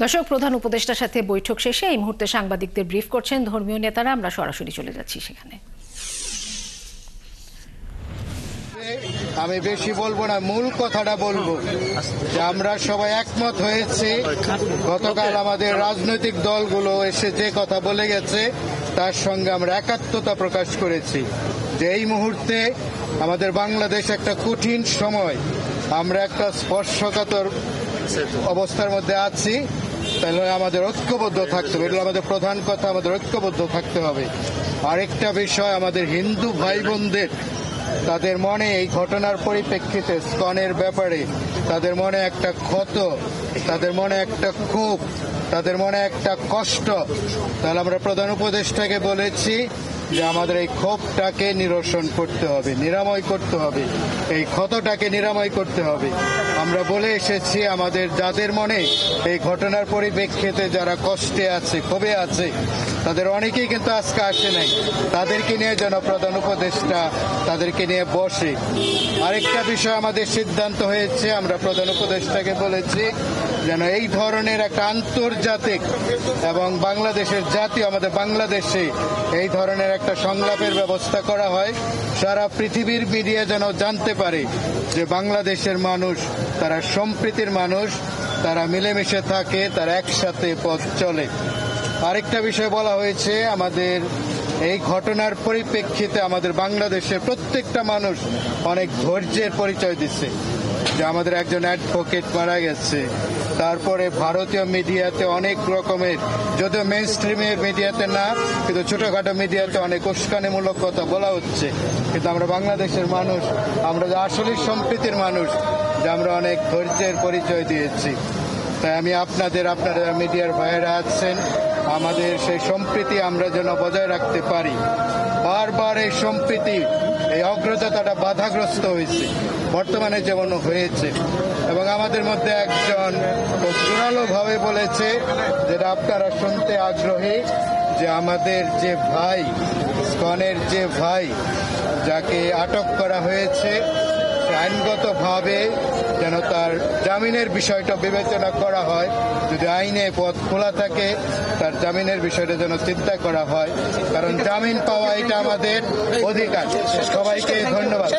দর্শক, প্রধান উপদেষ্টার সাথে বৈঠক শেষে এই মুহূর্তে সাংবাদিকদের ব্রিফ করছেন ধর্মীয় নেতারা। আমরা সরাসরি চলে যাচ্ছি সেখানে। আমি বেশি বলবো না, মূল কথাটা বলবো যে আমরা সবাই একমত হয়েছি। গতকাল আমাদের রাজনৈতিক দলগুলো এসে যে কথা বলে গেছে তার সঙ্গে আমরা একাত্মতা প্রকাশ করেছি যে এই মুহূর্তে আমাদের বাংলাদেশ একটা কঠিন সময়, আমরা একটা স্পর্শকাতর অবস্থার মধ্যে আছি। তাহলে আমাদের ঐক্যবদ্ধ থাকতে হবে, এগুলো আমাদের প্রধান কথা, আমাদের ঐক্যবদ্ধ থাকতে হবে। আরেকটা বিষয়, আমাদের হিন্দু ভাই বোনদের তাদের মনে এই ঘটনার পরিপ্রেক্ষিতে ইসকনের ব্যাপারে তাদের মনে একটা ক্ষত, তাদের মনে একটা ক্ষোভ, তাদের মনে একটা কষ্ট। তাহলে আমরা প্রধান উপদেষ্টাকে বলেছি যে আমাদের এই ক্ষোভটাকে নিরসন করতে হবে, নিরাময় করতে হবে, এই ক্ষতটাকে নিরাময় করতে হবে। আমরা বলে এসেছি আমাদের যাদের মনে এই ঘটনার পরিপ্রেক্ষিতে যারা কষ্টে আছে, ক্ষোভে আছে, তাদের অনেকেই কিন্তু আজকে আসে নাই, তাদেরকে নিয়ে যেন প্রধান উপদেষ্টা তাদেরকে নিয়ে বসে। আরেকটা বিষয় আমাদের সিদ্ধান্ত হয়েছে, আমরা প্রধান উপদেষ্টাকে বলেছি যেন এই ধরনের একটা আন্তর্জাতিক এবং বাংলাদেশের জাতীয়, আমাদের বাংলাদেশে এই ধরনের একটা সংলাপের ব্যবস্থা করা হয়। সারা পৃথিবীর মিডিয়া যেন জানতে পারে যে বাংলাদেশের মানুষ তারা সম্প্রীতির মানুষ, তারা মিলেমিশে থাকে, তারা একসাথে পথ চলে। আরেকটা বিষয় বলা হয়েছে, আমাদের এই ঘটনার পরিপ্রেক্ষিতে আমাদের বাংলাদেশের প্রত্যেকটা মানুষ অনেক ধৈর্যের পরিচয় দিচ্ছে যে আমাদের একজন অ্যাডভোকেট মারা গেছে। তারপরে ভারতীয় মিডিয়াতে অনেক রকমের, যদিও মেইন স্ট্রিমের মিডিয়াতে না, কিন্তু ছোটখাটো মিডিয়াতে অনেক উস্কানিমূলক কথা বলা হচ্ছে। কিন্তু আমরা বাংলাদেশের মানুষ, আমরা যে আসলে সম্প্রীতির মানুষ, যে আমরা অনেক ধৈর্যের পরিচয় দিয়েছি। তাই আমি আপনারা মিডিয়ার ভাইয়েরা আছেন, আমাদের সেই সম্প্রীতি আমরা যেন বজায় রাখতে পারি। বারবার এই সম্প্রীতি, এই অগ্রযাত্রাটা বাধাগ্রস্ত হয়েছে, বর্তমানে যেমন হয়েছে। এবং আমাদের মধ্যে একজন জোরালোভাবে বলেছে, যেটা আপনারা শুনতে আগ্রহী, যে আমাদের যে ভাই, ইসকনের যে ভাই যাকে আটক করা হয়েছে, আইনগতভাবে যেন তার জামিনের বিষয়টা বিবেচনা করা হয়। যদি আইনে পথ খোলা থাকে, তার জামিনের বিষয়টা যেন চিন্তা করা হয়, কারণ জামিন পাওয়া এটা আমাদের অধিকার। সবাইকে ধন্যবাদ।